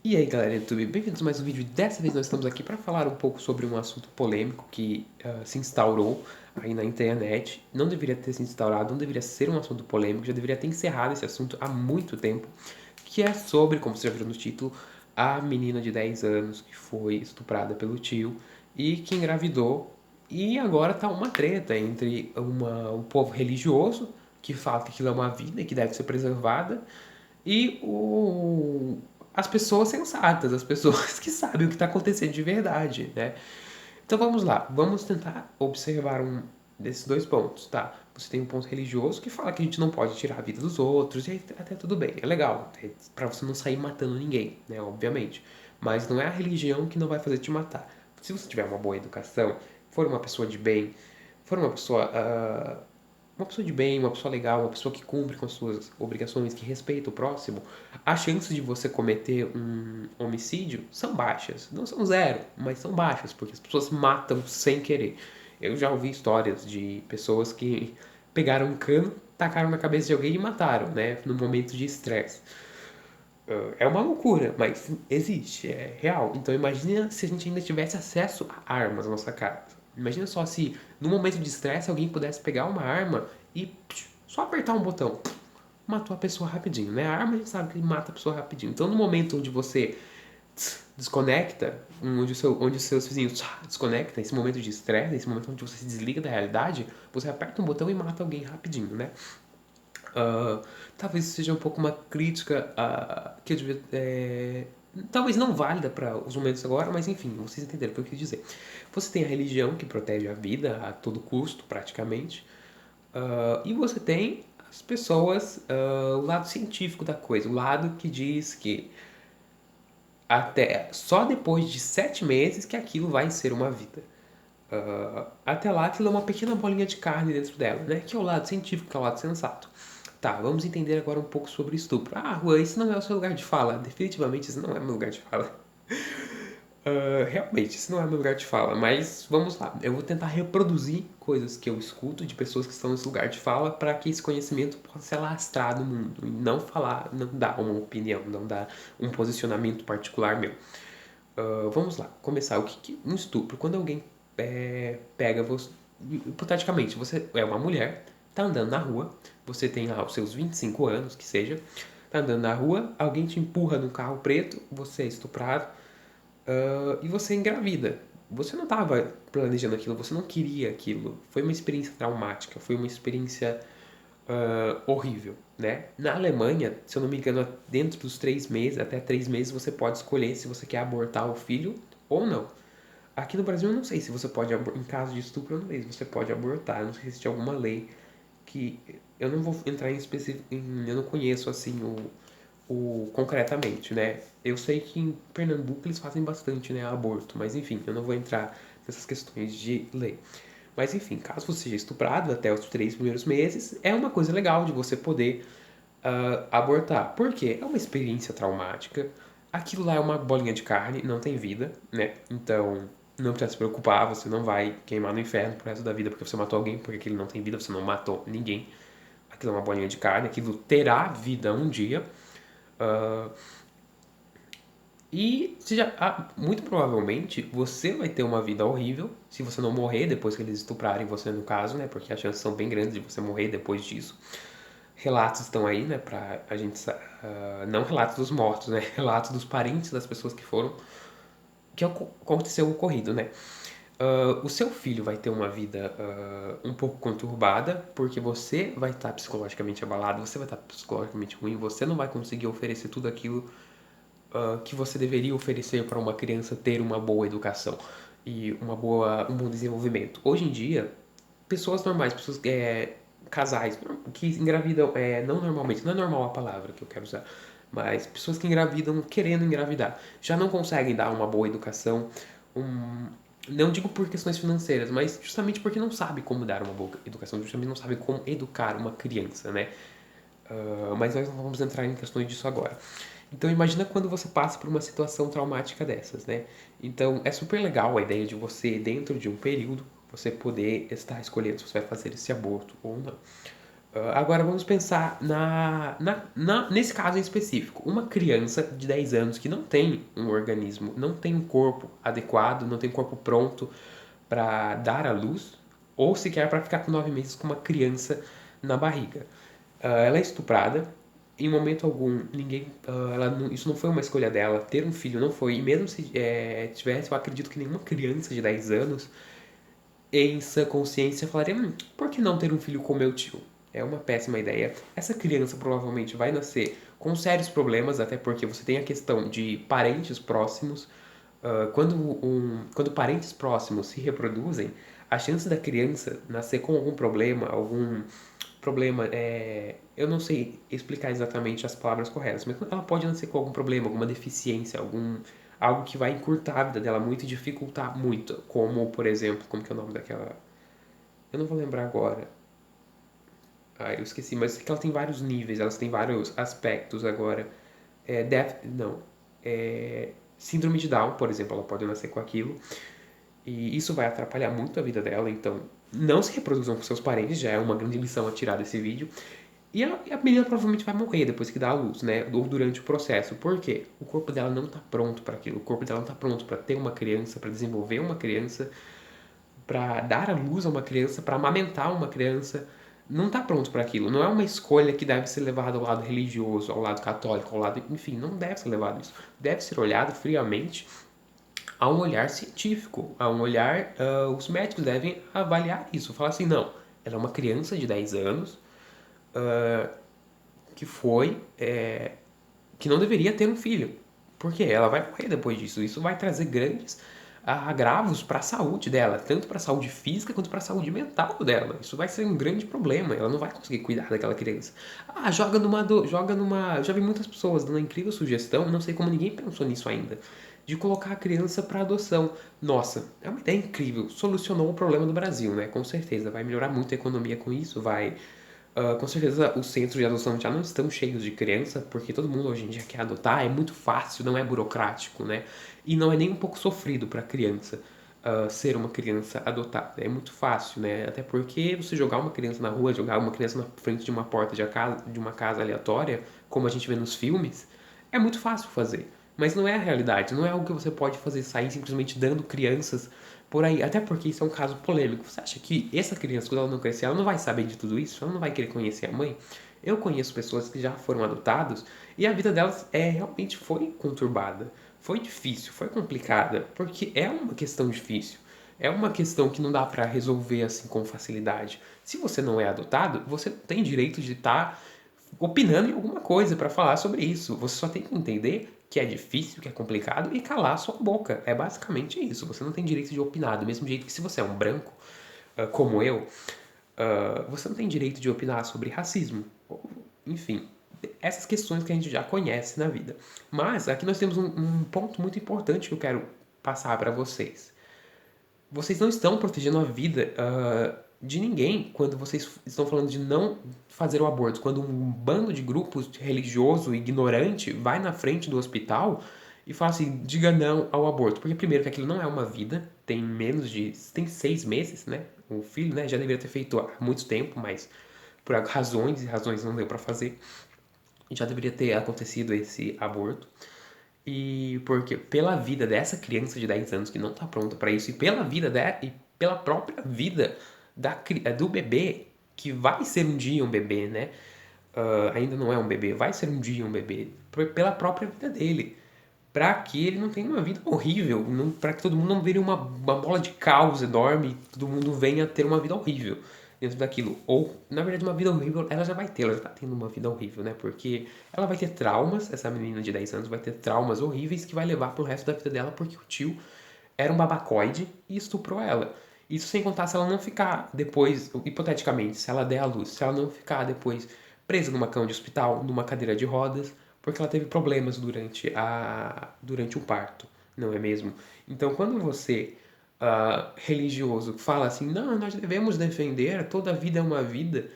E aí galera do YouTube, bem-vindos a mais um vídeo. Dessa vez nós estamos aqui para falar um pouco sobre um assunto polêmico que se instaurou aí na internet. Não deveria ter se instaurado, não deveria ser um assunto polêmico, já deveria ter encerrado esse assunto há muito tempo. Que é sobre, como você já viu no título, a menina de 10 anos que foi estuprada pelo tio e que engravidou. E agora tá uma treta entre um povo religioso que fala que aquilo é uma vida e que deve ser preservada e as pessoas sensatas, as pessoas que sabem o que está acontecendo de verdade, né? Então vamos lá, vamos tentar observar um desses dois pontos, tá? Você tem um ponto religioso que fala que a gente não pode tirar a vida dos outros, e aí até tudo bem, é legal, é pra você não sair matando ninguém, né? Obviamente. Mas não é a religião que não vai fazer te matar. Se você tiver uma boa educação, for uma pessoa de bem, for uma pessoa de bem, uma pessoa legal, uma pessoa que cumpre com as suas obrigações, que respeita o próximo, as chances de você cometer um homicídio são baixas. Não são zero, mas são baixas, porque as pessoas matam sem querer. Eu já ouvi histórias de pessoas que pegaram um cano, tacaram na cabeça de alguém e mataram, né? No momento de estresse. É uma loucura, mas existe, é real. Então imagina se a gente ainda tivesse acesso a armas na nossa casa. Imagina só se, no momento de estresse, alguém pudesse pegar uma arma e só apertar um botão. Matou a pessoa rapidinho, né? A arma a gente sabe que mata a pessoa rapidinho. Então no momento onde você desconecta, onde os seus vizinhos desconectam, esse momento de estresse, esse momento onde você se desliga da realidade, você aperta um botão e mata alguém rapidinho, né? Ah, talvez seja um pouco uma crítica que eu devia, talvez não válida para os momentos agora, mas enfim, vocês entenderam o que eu quis dizer. Você tem a religião que protege a vida a todo custo, praticamente, e você tem as pessoas, o lado científico da coisa, o lado que diz que até só depois de 7 meses que aquilo vai ser uma vida. Até lá, aquilo é uma pequena bolinha de carne dentro dela, né? Que é o lado científico, que é o lado sensato. Tá, vamos entender agora um pouco sobre estupro. Ah, Juan, isso não é o seu lugar de fala. Definitivamente isso não é meu lugar de fala. Realmente, isso não é meu lugar de fala, mas vamos lá. Eu vou tentar reproduzir coisas que eu escuto de pessoas que estão nesse lugar de fala para que esse conhecimento possa ser alastrado no mundo e não falar, não dar uma opinião, não dar um posicionamento particular meu. Vamos lá, começar. Um estupro? Quando alguém pega você. Hipoteticamente, você é uma mulher, tá andando na rua, você tem lá os seus 25 anos, que seja, tá andando na rua, alguém te empurra num carro preto, você é estuprado, e você engravida. Você não estava planejando aquilo, você não queria aquilo. Foi uma experiência traumática, foi uma experiência horrível, né? Na Alemanha, se eu não me engano, dentro dos 3 meses, até 3 meses, você pode escolher se você quer abortar o filho ou não. Aqui no Brasil eu não sei se você pode, em caso de estupro, eu não sei se você pode abortar. Eu não sei se tem alguma lei que eu não vou entrar em específico, eu não conheço assim o concretamente, né? Eu sei que em Pernambuco eles fazem bastante, né, aborto, mas enfim, eu não vou entrar nessas questões de lei. Mas enfim, caso você seja estuprado até os 3 primeiros meses, é uma coisa legal de você poder abortar. Por quê? É uma experiência traumática. Aquilo lá é uma bolinha de carne, não tem vida, né? Então, não precisa se preocupar, você não vai queimar no inferno pro resto da vida porque você matou alguém, porque aquilo não tem vida, você não matou ninguém. Aquilo é uma bolinha de carne, aquilo terá vida um dia. Ah, muito provavelmente você vai ter uma vida horrível se você não morrer depois que eles estuprarem você, no caso, né? Porque as chances são bem grandes de você morrer depois disso. Relatos estão aí, né? Pra a gente. Não relatos dos mortos, né? Relatos dos parentes das pessoas que foram. Que aconteceu o ocorrido, né? O seu filho vai ter uma vida um pouco conturbada, porque você vai estar psicologicamente abalado, você vai estar psicologicamente ruim, você não vai conseguir oferecer tudo aquilo que você deveria oferecer para uma criança ter uma boa educação e um bom desenvolvimento. Hoje em dia, pessoas normais, casais que engravidam, não normalmente, não é normal a palavra que eu quero usar, mas pessoas que engravidam querendo engravidar, já não conseguem dar uma boa educação, um, não digo por questões financeiras, mas justamente porque não sabe como dar uma boa educação, justamente não sabe como educar uma criança, né? Mas nós não vamos entrar em questões disso agora. Então imagina quando você passa por uma situação traumática dessas, né? Então é super legal a ideia de você, dentro de um período, você poder estar escolhendo se você vai fazer esse aborto ou não. Agora vamos pensar nesse caso em específico. Uma criança de 10 anos que não tem um organismo, não tem um corpo adequado, não tem um corpo pronto para dar à luz, ou sequer para ficar com 9 meses com uma criança na barriga. Ela é estuprada, em momento algum, isso não foi uma escolha dela, ter um filho não foi, e mesmo se tivesse, eu acredito que nenhuma criança de 10 anos em sã consciência falaria: por que não ter um filho com meu tio? É uma péssima ideia. Essa criança provavelmente vai nascer com sérios problemas, até porque você tem a questão de parentes próximos. Quando parentes próximos se reproduzem, a chance da criança nascer com algum problema, eu não sei explicar exatamente as palavras corretas, mas ela pode nascer com algum problema, alguma deficiência, algo que vai encurtar a vida dela muito e dificultar muito, como, por exemplo, como que é o nome daquela... Eu não vou lembrar agora. Ah, eu esqueci, mas é que ela tem vários níveis, elas têm vários aspectos agora. Não. Síndrome de Down, por exemplo, ela pode nascer com aquilo. E isso vai atrapalhar muito a vida dela, então não se reproduzam com seus parentes, já é uma grande lição a tirar desse vídeo. E a menina provavelmente vai morrer depois que dá a luz, né? Ou durante o processo. Por quê? O corpo dela não está pronto para aquilo. O corpo dela não está pronto para ter uma criança, para desenvolver uma criança, para dar a luz a uma criança, para amamentar uma criança. Não está pronto para aquilo. Não é uma escolha que deve ser levada ao lado religioso, ao lado católico, ao lado. Enfim, não deve ser levado isso. Deve ser olhado friamente a um olhar científico, a um olhar. Os médicos devem avaliar isso. Falar assim: não, ela é uma criança de 10 anos que foi. Que não deveria ter um filho. Porque ela vai morrer depois disso. Isso vai trazer grandes agravos para a saúde dela, tanto para a saúde física quanto para a saúde mental dela. Isso vai ser um grande problema. Ela não vai conseguir cuidar daquela criança. Joga numa. Eu já vi muitas pessoas dando uma incrível sugestão, não sei como ninguém pensou nisso ainda, de colocar a criança para adoção. Nossa, é uma ideia incrível. Solucionou o problema do Brasil, né? Com certeza. Vai melhorar muito a economia com isso, vai. Com certeza os centros de adoção já não estão cheios de criança, porque todo mundo hoje em dia quer adotar, é muito fácil, não é burocrático, né? E não é nem um pouco sofrido para a criança ser uma criança adotada. É muito fácil, né? Até porque você jogar uma criança na rua, jogar uma criança na frente de uma porta de uma casa aleatória, como a gente vê nos filmes, é muito fácil fazer. Mas não é a realidade, não é algo que você pode fazer sair simplesmente dando crianças por aí. Até porque isso é um caso polêmico. Você acha que essa criança, quando ela não crescer, ela não vai saber de tudo isso? Ela não vai querer conhecer a mãe? Eu conheço pessoas que já foram adotados e a vida delas realmente foi conturbada. Foi difícil, foi complicada, porque é uma questão difícil. É uma questão que não dá pra resolver assim com facilidade. Se você não é adotado, você não tem direito de estar opinando em alguma coisa para falar sobre isso. Você só tem que entender que é difícil, que é complicado e calar a sua boca. É basicamente isso. Você não tem direito de opinar. Do mesmo jeito que se você é um branco, como eu, você não tem direito de opinar sobre racismo. Enfim, essas questões que a gente já conhece na vida. Mas aqui nós temos um ponto muito importante que eu quero passar para vocês. Vocês não estão protegendo a vida de ninguém quando vocês estão falando de não fazer o aborto. Quando um bando de grupos religioso ignorante vai na frente do hospital e fala assim, diga não ao aborto. Porque primeiro que aquilo não é uma vida, tem 6 meses, né? O filho, né, já deveria ter feito há muito tempo, mas por razões e razões não deu para fazer. Já deveria ter acontecido esse aborto. E porque pela vida dessa criança de 10 anos que não está pronta para isso, e pela própria vida do bebê, que vai ser um dia um bebê, né? Ainda não é um bebê, vai ser um dia um bebê, pela própria vida dele. Para que ele não tenha uma vida horrível, para que todo mundo não vire uma bola de caos enorme e todo mundo venha ter uma vida horrível dentro daquilo. Ou, na verdade, uma vida horrível, ela já vai ter, ela já tá tendo uma vida horrível, né? Porque ela vai ter traumas, essa menina de 10 anos vai ter traumas horríveis que vai levar pro resto da vida dela, porque o tio era um babacoide e estuprou ela. Isso sem contar se ela não ficar depois, hipoteticamente, se ela der a luz, se ela não ficar depois presa numa cama de hospital, numa cadeira de rodas, porque ela teve problemas durante o parto, não é mesmo? Então, quando você, religioso, fala assim, não, nós devemos defender, toda vida é uma vida,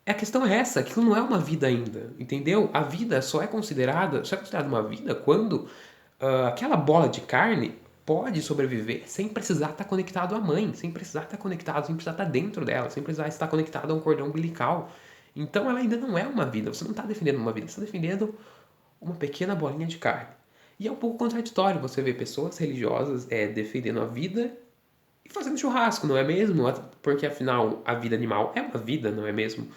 a questão é essa, aquilo não é uma vida ainda, entendeu? A vida só é considerada uma vida quando aquela bola de carne pode sobreviver sem precisar estar conectado à mãe, sem precisar estar conectado, sem precisar estar dentro dela, sem precisar estar conectado a um cordão umbilical. Então ela ainda não é uma vida, você não está defendendo uma vida, você está defendendo uma pequena bolinha de carne. E é um pouco contraditório você ver pessoas religiosas defendendo a vida e fazendo churrasco, não é mesmo? Porque afinal a vida animal é uma vida, não é mesmo?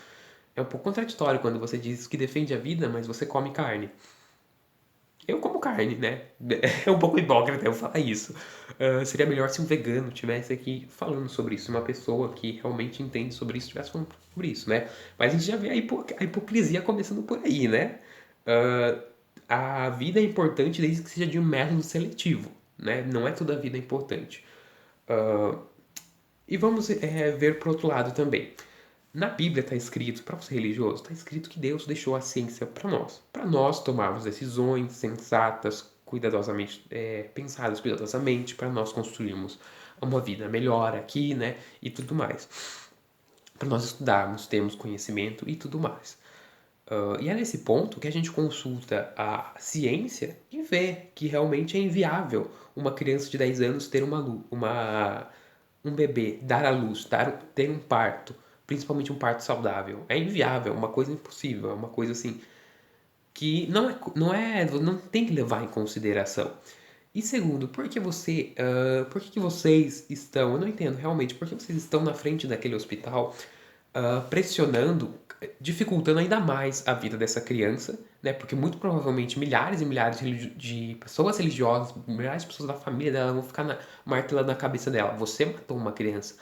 É um pouco contraditório quando você diz que defende a vida, mas você come carne. Eu como carne, né? É um pouco hipócrita eu falar isso. Seria melhor se um vegano tivesse aqui falando sobre isso, uma pessoa que realmente entende sobre isso tivesse falando sobre isso, né? Mas a gente já vê a hipocrisia começando por aí, né? Ah, a vida é importante desde que seja de um método seletivo, né? Não é toda a vida importante. Ah, e vamos ver por outro lado também. Na Bíblia está escrito, para você religioso, está escrito que Deus deixou a ciência para nós tomarmos decisões sensatas, cuidadosamente pensadas cuidadosamente, para nós construirmos uma vida melhor aqui, né, e tudo mais. Para nós estudarmos, termos conhecimento e tudo mais. E é nesse ponto que a gente consulta a ciência e vê que realmente é inviável uma criança de 10 anos ter um bebê, dar à luz, ter um parto, principalmente um parto saudável. É inviável, é uma coisa impossível, é uma coisa assim que não tem que levar em consideração. E segundo, por que vocês estão, eu não entendo realmente, por que vocês estão na frente daquele hospital pressionando, dificultando ainda mais a vida dessa criança, né? Porque muito provavelmente milhares e milhares de pessoas religiosas, milhares de pessoas da família dela vão ficar martelando na cabeça dela. Você matou uma criança,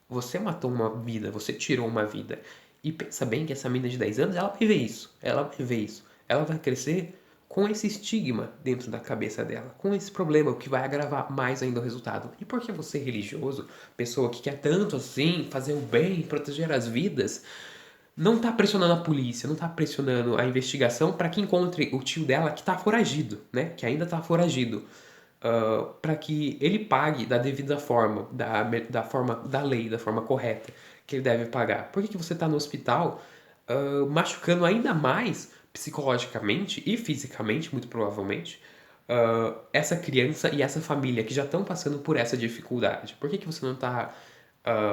você matou uma vida, você tirou uma vida. E pensa bem que essa menina de 10 anos, ela vai ver isso, ela vai ver isso. Ela vai crescer com esse estigma dentro da cabeça dela, com esse problema, o que vai agravar mais ainda o resultado. E por que você, religioso, pessoa que quer tanto assim fazer o bem, proteger as vidas, não tá pressionando a polícia, não tá pressionando a investigação para que encontre o tio dela que tá foragido, né? Que ainda tá foragido. Para que ele pague da devida forma, da forma da lei, da forma correta que ele deve pagar. Por que, que você tá no hospital machucando ainda mais psicologicamente e fisicamente, muito provavelmente, essa criança e essa família que já estão passando por essa dificuldade? Por que, que você não está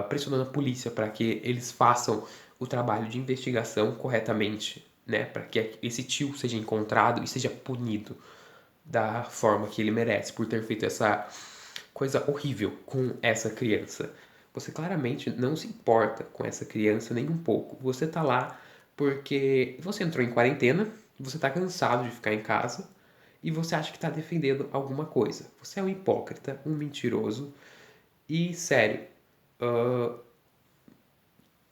pressionando a polícia para que eles façam o trabalho de investigação corretamente, né? Para que esse tio seja encontrado e seja punido da forma que ele merece por ter feito essa coisa horrível com essa criança. Você claramente não se importa com essa criança nem um pouco. Você tá lá porque você entrou em quarentena, você tá cansado de ficar em casa e você acha que tá defendendo alguma coisa. Você é um hipócrita, um mentiroso e, sério, ah,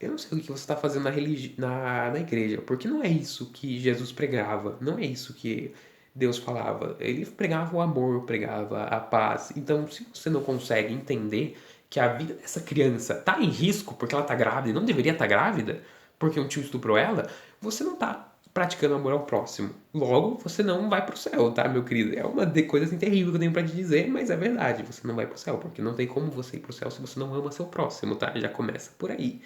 eu não sei o que você está fazendo na igreja, porque não é isso que Jesus pregava, não é isso que Deus falava. Ele pregava o amor, pregava a paz. Então, se você não consegue entender que a vida dessa criança está em risco porque ela está grávida e não deveria estar grávida, porque um tio estuprou ela, você não está praticando amor ao próximo. Logo, você não vai pro céu, tá, meu querido? É uma coisa assim terrível que eu tenho pra te dizer, mas é verdade. Você não vai pro céu, porque não tem como você ir pro céu se você não ama seu próximo, tá? Já começa por aí.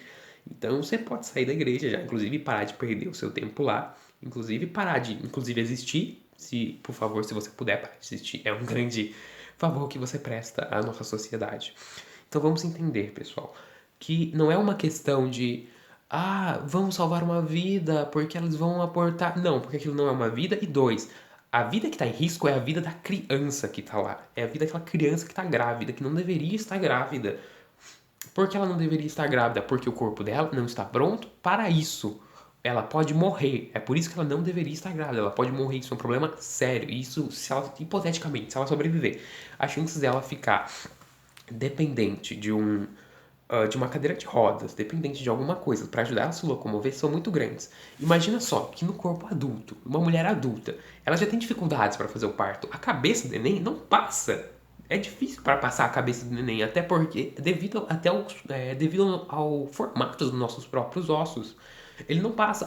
Então você pode sair da igreja já, inclusive parar de perder o seu tempo lá, inclusive parar de, inclusive existir, se, por favor, se você puder parar de existir, é um grande favor que você presta à nossa sociedade. Então vamos entender, pessoal, que não é uma questão de vamos salvar uma vida porque elas vão abortar. Não, porque aquilo não é uma vida. E dois, a vida que está em risco é a vida da criança que está lá. É a vida daquela criança que está grávida, que não deveria estar grávida. Por que ela não deveria estar grávida? Porque o corpo dela não está pronto para isso. Ela pode morrer. É por isso que ela não deveria estar grávida. Ela pode morrer. Isso é um problema sério. Isso, se ela, hipoteticamente, se ela sobreviver, as chances dela ficar dependente de uma cadeira de rodas, dependente de alguma coisa para ajudar ela a se locomover, são muito grandes. Imagina só que no corpo adulto, uma mulher adulta, ela já tem dificuldades para fazer o parto. A cabeça do neném não passa. É difícil para passar a cabeça do neném, até porque devido ao formato dos nossos próprios ossos. Ele não passa,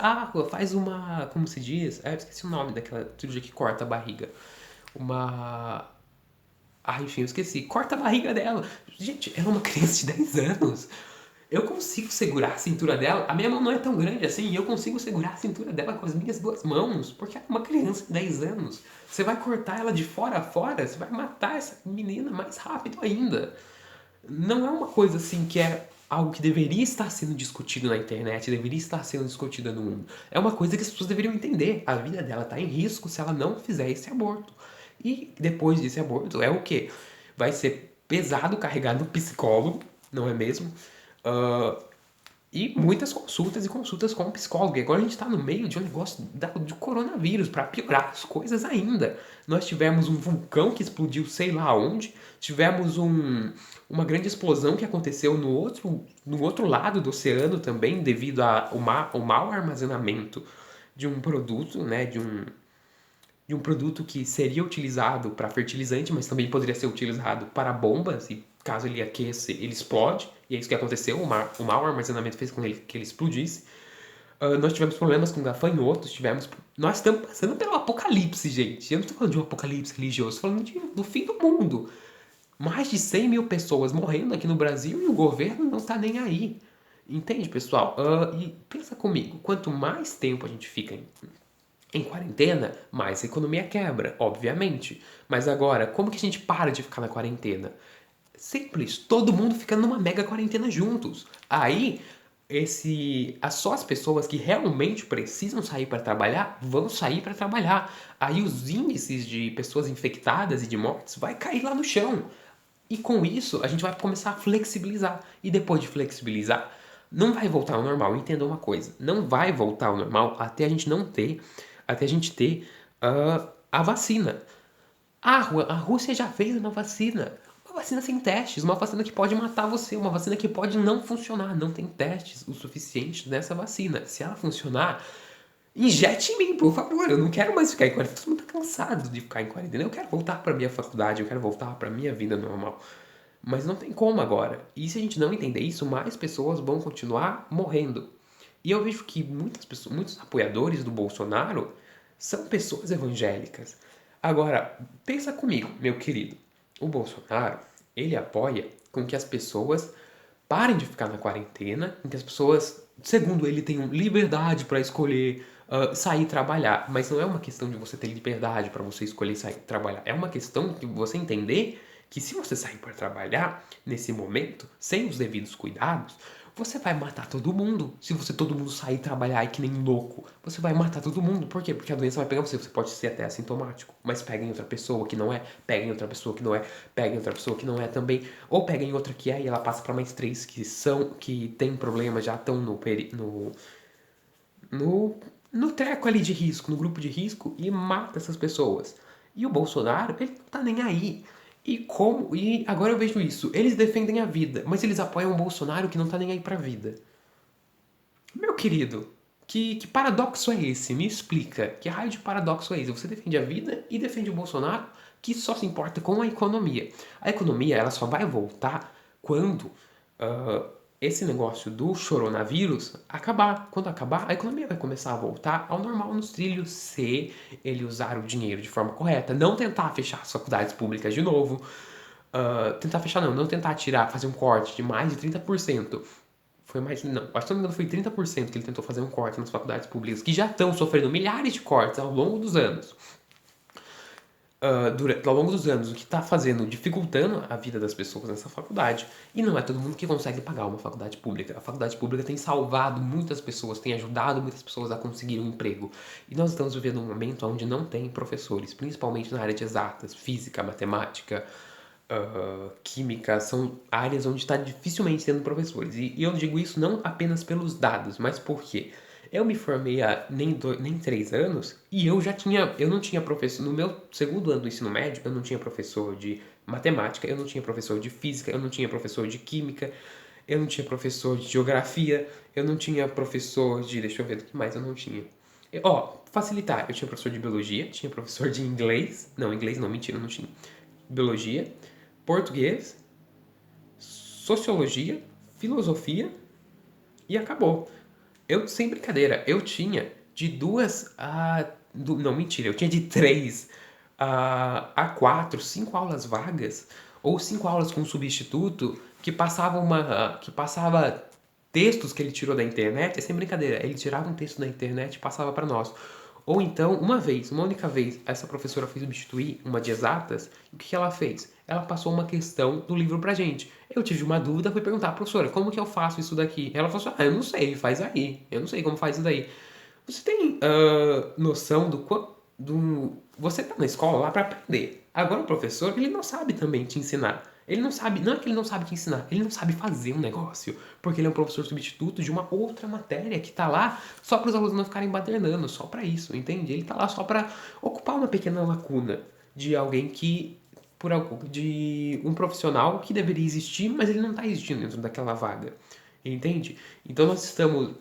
faz uma, como se diz? Eu esqueci o nome daquela cirurgia que corta a barriga. Uma enfim, eu esqueci. Corta a barriga dela. Gente, ela é uma criança de 10 anos. Eu consigo segurar a cintura dela, a minha mão não é tão grande assim, e eu consigo segurar a cintura dela com as minhas duas mãos, porque ela é uma criança de 10 anos. Você vai cortar ela de fora a fora, você vai matar essa menina mais rápido ainda. Não é uma coisa assim que é algo que deveria estar sendo discutido na internet, deveria estar sendo discutida no mundo. É uma coisa que as pessoas deveriam entender. A vida dela está em risco se ela não fizer esse aborto. E depois desse aborto é o quê? Vai ser pesado carregar no psicólogo, não é mesmo? Ah, e muitas consultas e consultas com o psicólogo. E agora a gente está no meio de um negócio de coronavírus, para piorar as coisas ainda. Nós tivemos um vulcão que explodiu sei lá onde, tivemos uma grande explosão que aconteceu no outro lado do oceano também, devido ao mau armazenamento de um produto, né, de um produto que seria utilizado para fertilizante, mas também poderia ser utilizado para bombas, e caso ele aqueça, ele explode, e é isso que aconteceu, o mau armazenamento fez com que ele explodisse. Nós tivemos problemas com gafanhotos, nós estamos passando pelo apocalipse, gente. Eu não estou falando de um apocalipse religioso, estou falando do fim do mundo. Mais de 100 mil pessoas morrendo aqui no Brasil e o governo não está nem aí. Entende, pessoal? E pensa comigo, quanto mais tempo a gente fica em quarentena, mais a economia quebra, obviamente. Mas agora, como que a gente para de ficar na quarentena? Simples, todo mundo fica numa mega quarentena juntos. Aí, só as pessoas que realmente precisam sair para trabalhar vão sair para trabalhar. Aí os índices de pessoas infectadas e de mortes vai cair lá no chão. E com isso, a gente vai começar a flexibilizar. E depois de flexibilizar, não vai voltar ao normal. Entenda uma coisa, não vai voltar ao normal até a gente ter a vacina. A Rússia já fez uma vacina. Uma vacina sem testes, uma vacina que pode matar você, uma vacina que pode não funcionar. Não tem testes o suficiente nessa vacina. Se ela funcionar, injete em mim, por favor. Eu não quero mais ficar em quarentena. Todo mundo tá cansado de ficar em quarentena. Eu quero voltar para minha faculdade, eu quero voltar para minha vida normal. Mas não tem como agora. E se a gente não entender isso, mais pessoas vão continuar morrendo. E eu vejo que muitas pessoas, muitos apoiadores do Bolsonaro são pessoas evangélicas. Agora, pensa comigo, meu querido. O Bolsonaro, ele apoia com que as pessoas parem de ficar na quarentena, com que as pessoas, segundo ele, tenham liberdade para escolher sair trabalhar. Mas não é uma questão de você ter liberdade para você escolher sair trabalhar. É uma questão de você entender que se você sair para trabalhar nesse momento, sem os devidos cuidados, você vai matar todo mundo. Se todo mundo sair trabalhar aí que nem louco, você vai matar todo mundo. Por quê? Porque a doença vai pegar você. Você pode ser até assintomático, mas pega em outra pessoa que não é, pega em outra pessoa que não é, pega em outra pessoa que não é também, ou pega em outra que é e ela passa para mais três que tem problema, já estão no, no treco ali de risco, no grupo de risco e mata essas pessoas. E o Bolsonaro, ele não tá nem aí. E agora eu vejo isso, eles defendem a vida, mas eles apoiam o Bolsonaro que não tá nem aí pra vida. Meu querido, que paradoxo é esse? Me explica. Que raio de paradoxo é esse? Você defende a vida e defende o Bolsonaro que só se importa com a economia. A economia ela só vai voltar quando esse negócio do coronavírus acabar. Quando acabar, a economia vai começar a voltar ao normal nos trilhos se ele usar o dinheiro de forma correta. Não tentar fechar as faculdades públicas de novo. Tentar fechar não tentar tirar, fazer um corte de mais de 30%. Foi mais. Não, acho que se não me engano foi 30% que ele tentou fazer um corte nas faculdades públicas, que já estão sofrendo milhares de cortes ao longo dos anos. Ao longo dos anos, o que está fazendo, dificultando a vida das pessoas nessa faculdade. E não é todo mundo que consegue pagar uma faculdade pública. A faculdade pública tem salvado muitas pessoas, tem ajudado muitas pessoas a conseguir um emprego. E nós estamos vivendo um momento onde não tem professores, principalmente na área de exatas, física, matemática, química, são áreas onde está dificilmente tendo professores. E eu digo isso não apenas pelos dados, mas porque eu me formei há nem 3 anos e eu não tinha professor, no meu segundo ano do ensino médio, eu não tinha professor de matemática, eu não tinha professor de física, eu não tinha professor de química, eu não tinha professor de geografia, eu não tinha professor de, deixa eu ver o que mais eu não tinha. Facilitar, eu tinha professor de biologia, tinha professor de inglês, não, inglês não, mentira, eu não tinha. Biologia, português, sociologia, filosofia e acabou. Eu, sem brincadeira, eu tinha de duas a. Não, mentira, eu tinha de 3 a 4, 5 aulas vagas, ou 5 aulas com substituto, que passava textos que ele tirou da internet, é sem brincadeira, ele tirava um texto da internet e passava para nós. Ou então, uma única vez, essa professora foi substituir uma de exatas, e o que ela fez? Ela passou uma questão do livro pra gente. Eu tive uma dúvida, fui perguntar, professora, como que eu faço isso daqui? Ela falou assim, eu não sei, faz aí. Eu não sei como faz isso daí. Você tem noção Você tá na escola lá para aprender. Agora o professor, ele não sabe também te ensinar. Ele não sabe, não é que ele não sabe te ensinar, ele não sabe fazer um negócio. Porque ele é um professor substituto de uma outra matéria que tá lá só para os alunos não ficarem badernando, só para isso, entende? Ele tá lá só para ocupar uma pequena lacuna de alguém que de um profissional que deveria existir, mas ele não está existindo dentro daquela vaga. Entende? Então nós estamos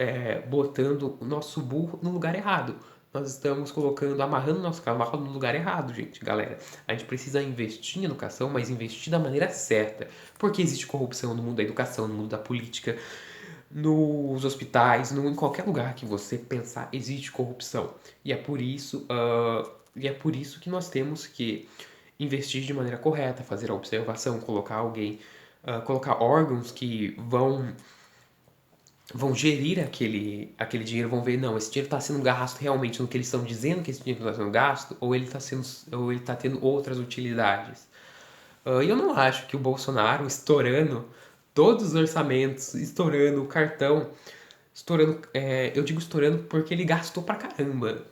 botando o nosso burro no lugar errado. Nós estamos amarrando o nosso cavalo no lugar errado, gente, galera. A gente precisa investir em educação, mas investir da maneira certa. Porque existe corrupção no mundo da educação, no mundo da política, nos hospitais, em qualquer lugar que você pensar, existe corrupção. E é por isso que nós temos que investir de maneira correta, fazer a observação, colocar órgãos que vão gerir aquele dinheiro, vão ver, não, esse dinheiro está sendo gasto realmente no que eles estão dizendo que esse dinheiro está sendo gasto, ou ele está tendo outras utilidades. E eu não acho que o Bolsonaro estourando todos os orçamentos, estourando o cartão, eu digo estourando porque ele gastou pra caramba,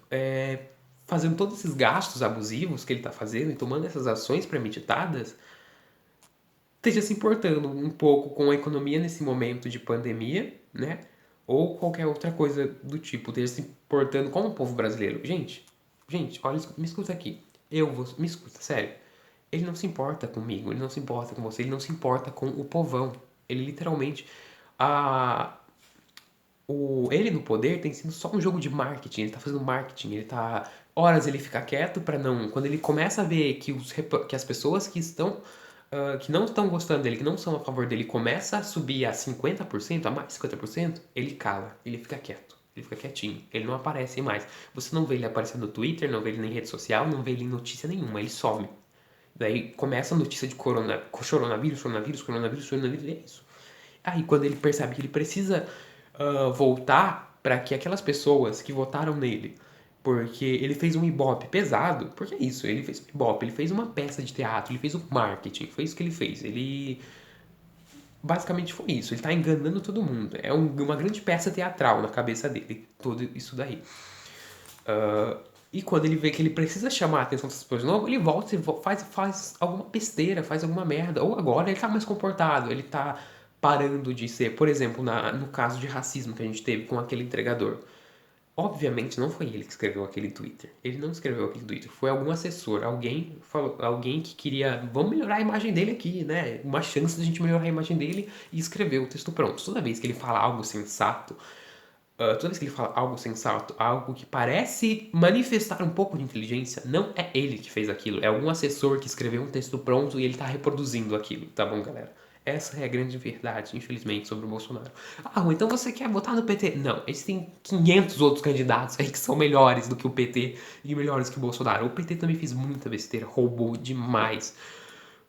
fazendo todos esses gastos abusivos que ele está fazendo e tomando essas ações premeditadas, esteja se importando um pouco com a economia nesse momento de pandemia, né? Ou qualquer outra coisa do tipo, esteja se importando com o povo brasileiro. Gente, olha, me escuta aqui. Me escuta, sério. Ele não se importa comigo, ele não se importa com você, ele não se importa com o povão. Ele literalmente. A, ele no poder tem sido só um jogo de marketing, ele tá fazendo marketing, ele tá. Horas ele fica quieto para não. Quando ele começa a ver que as pessoas que não estão gostando dele, que não são a favor dele, começa a subir a 50%, a mais de 50%, ele cala, ele fica quieto, ele fica quietinho, ele não aparece mais. Você não vê ele aparecendo no Twitter, não vê ele em rede social, não vê ele em notícia nenhuma, ele some. Daí começa a notícia de coronavírus, e é isso. Aí quando ele percebe que ele precisa voltar para que aquelas pessoas que votaram nele, porque ele fez um ibope pesado, porque é isso, ele fez um ibope, ele fez uma peça de teatro, ele fez um marketing, foi isso que ele fez. Ele basicamente foi isso, ele tá enganando todo mundo. É uma grande peça teatral na cabeça dele, tudo isso daí. E quando ele vê que ele precisa chamar a atenção das pessoas de novo, ele volta e faz alguma besteira, faz alguma merda. Ou agora ele tá mais comportado, ele tá parando de ser, por exemplo, no caso de racismo que a gente teve com aquele entregador. Obviamente não foi ele que escreveu aquele Twitter. Ele não escreveu aquele Twitter. Foi algum assessor, alguém que queria, vamos melhorar a imagem dele aqui, né? Uma chance de a gente melhorar a imagem dele e escreveu o texto pronto. Toda vez que ele fala algo sensato, algo que parece manifestar um pouco de inteligência, não é ele que fez aquilo, é algum assessor que escreveu um texto pronto e ele tá reproduzindo aquilo, tá bom, galera? Essa é a grande verdade, infelizmente, sobre o Bolsonaro. Ah, então você quer votar no PT? Não, existem 500 outros candidatos aí que são melhores do que o PT e melhores que o Bolsonaro. O PT também fez muita besteira, roubou demais.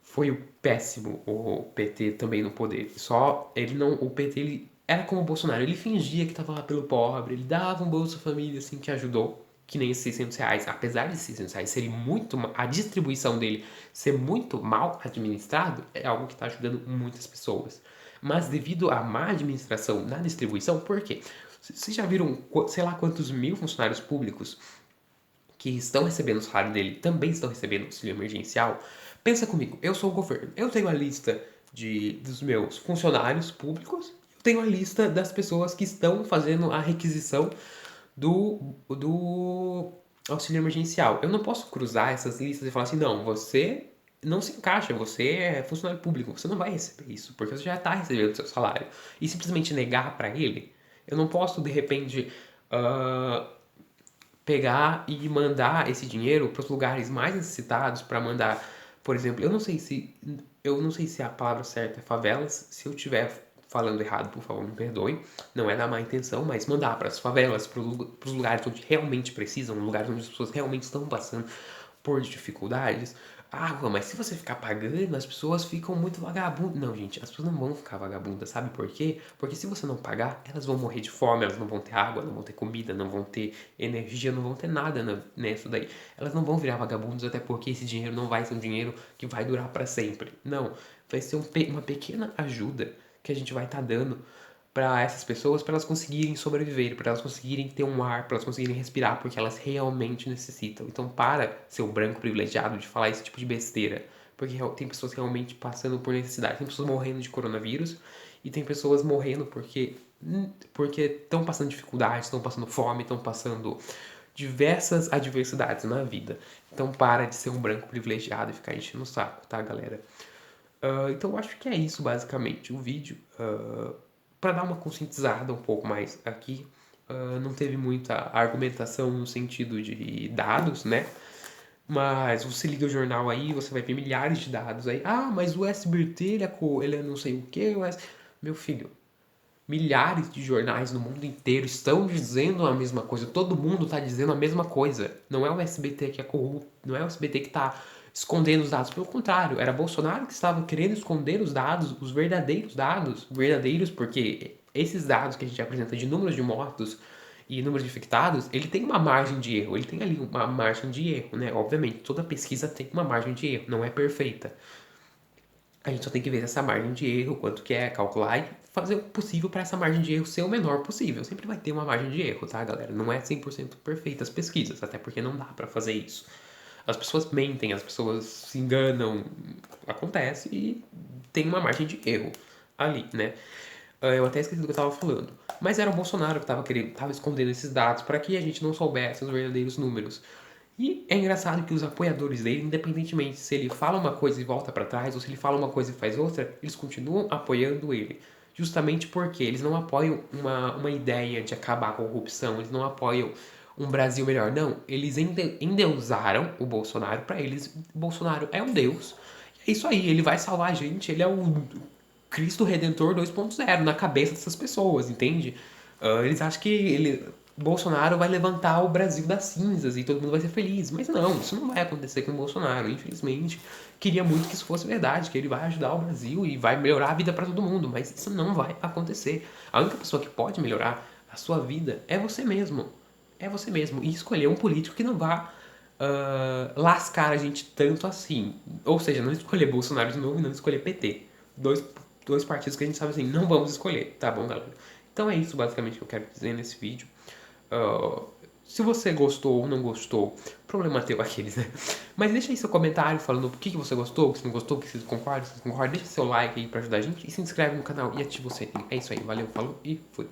Foi o péssimo o PT também no poder. Só ele não, o PT ele era como o Bolsonaro, ele fingia que tava lá pelo pobre, ele dava um Bolsa Família assim que ajudou, que nem esses 600 reais. Apesar de 600 reais serem a distribuição dele ser muito mal administrado, é algo que está ajudando muitas pessoas. Mas devido à má administração na distribuição, por quê? Vocês já viram, sei lá quantos mil funcionários públicos que estão recebendo o salário dele também estão recebendo auxílio emergencial? Pensa comigo, eu sou o governo, eu tenho a lista dos meus funcionários públicos, eu tenho a lista das pessoas que estão fazendo a requisição do auxílio emergencial. Eu não posso cruzar essas listas e falar assim, não, você não se encaixa, você é funcionário público, você não vai receber isso, porque você já está recebendo o seu salário. E simplesmente negar para ele, eu não posso, de repente, pegar e mandar esse dinheiro para os lugares mais necessitados, para mandar, por exemplo, eu não sei se a palavra certa é favelas. Se eu estiver falando errado, por favor, me perdoe. Não é da má intenção, mas mandar para as favelas, para os lugares onde realmente precisam, lugares onde as pessoas realmente estão passando por dificuldades. Ah, Juan, mas se você ficar pagando, as pessoas ficam muito vagabundas. Não, gente, as pessoas não vão ficar vagabundas, sabe por quê? Porque se você não pagar, elas vão morrer de fome, elas não vão ter água, não vão ter comida, não vão ter energia, não vão ter nada nisso daí. Elas não vão virar vagabundas, até porque esse dinheiro não vai ser um dinheiro que vai durar para sempre. Não, vai ser uma pequena ajuda que a gente vai estar dando para essas pessoas, para elas conseguirem sobreviver, para elas conseguirem ter um ar, para elas conseguirem respirar, porque elas realmente necessitam. Então, para ser o branco privilegiado de falar esse tipo de besteira, porque tem pessoas realmente passando por necessidade, tem pessoas morrendo de coronavírus e tem pessoas morrendo porque estão passando dificuldades, estão passando fome, estão passando diversas adversidades na vida. Então, para de ser um branco privilegiado e ficar enchendo o saco, tá, galera? Então eu acho que é isso basicamente o vídeo. Para dar uma conscientizada um pouco mais aqui, não teve muita argumentação no sentido de dados, né? Mas você liga o jornal aí, você vai ver milhares de dados aí. Ah, mas o SBT, ele é não sei o quê, mas... Meu filho, milhares de jornais no mundo inteiro estão dizendo a mesma coisa. Todo mundo está dizendo a mesma coisa. Não é o SBT que é corrupto, não é o SBT que está escondendo os dados. Pelo contrário, era Bolsonaro que estava querendo esconder os dados, os verdadeiros dados. Verdadeiros porque esses dados que a gente apresenta de números de mortos e números de infectados, ele tem uma margem de erro. Ele tem ali uma margem de erro, né? Obviamente, toda pesquisa tem uma margem de erro, não é perfeita. A gente só tem que ver essa margem de erro, quanto que é, calcular e fazer o possível para essa margem de erro ser o menor possível. Sempre vai ter uma margem de erro, tá, galera? Não é 100% perfeita as pesquisas, até porque não dá para fazer isso. As pessoas mentem, as pessoas se enganam, acontece e tem uma margem de erro ali, né? Eu até esqueci do que eu tava falando. Mas era o Bolsonaro que tava escondendo esses dados para que a gente não soubesse os verdadeiros números. E é engraçado que os apoiadores dele, independentemente se ele fala uma coisa e volta para trás, ou se ele fala uma coisa e faz outra, eles continuam apoiando ele. Justamente porque eles não apoiam uma ideia de acabar com a corrupção, eles não apoiam um Brasil melhor. Não, eles endeusaram o Bolsonaro. Para eles, o Bolsonaro é um deus. É isso aí, ele vai salvar a gente, ele é o Cristo Redentor 2.0 na cabeça dessas pessoas, entende? Eles acham que Bolsonaro vai levantar o Brasil das cinzas e todo mundo vai ser feliz. Mas não, isso não vai acontecer com o Bolsonaro, infelizmente. Queria muito que isso fosse verdade, que ele vai ajudar o Brasil e vai melhorar a vida para todo mundo, mas isso não vai acontecer. A única pessoa que pode melhorar a sua vida é você mesmo. É você mesmo. E escolher um político que não vá lascar a gente tanto assim. Ou seja, não escolher Bolsonaro de novo e não escolher PT. Dois partidos que a gente sabe assim, não vamos escolher, tá bom, galera? Então é isso basicamente que eu quero dizer nesse vídeo. Se você gostou ou não gostou, problema teu aqueles, né? Mas deixa aí seu comentário falando o que você gostou, o que você não gostou, o que você concorda, se você concorda. Deixa seu like aí pra ajudar a gente e se inscreve no canal e ativa o sininho. É isso aí, valeu, falou e fui.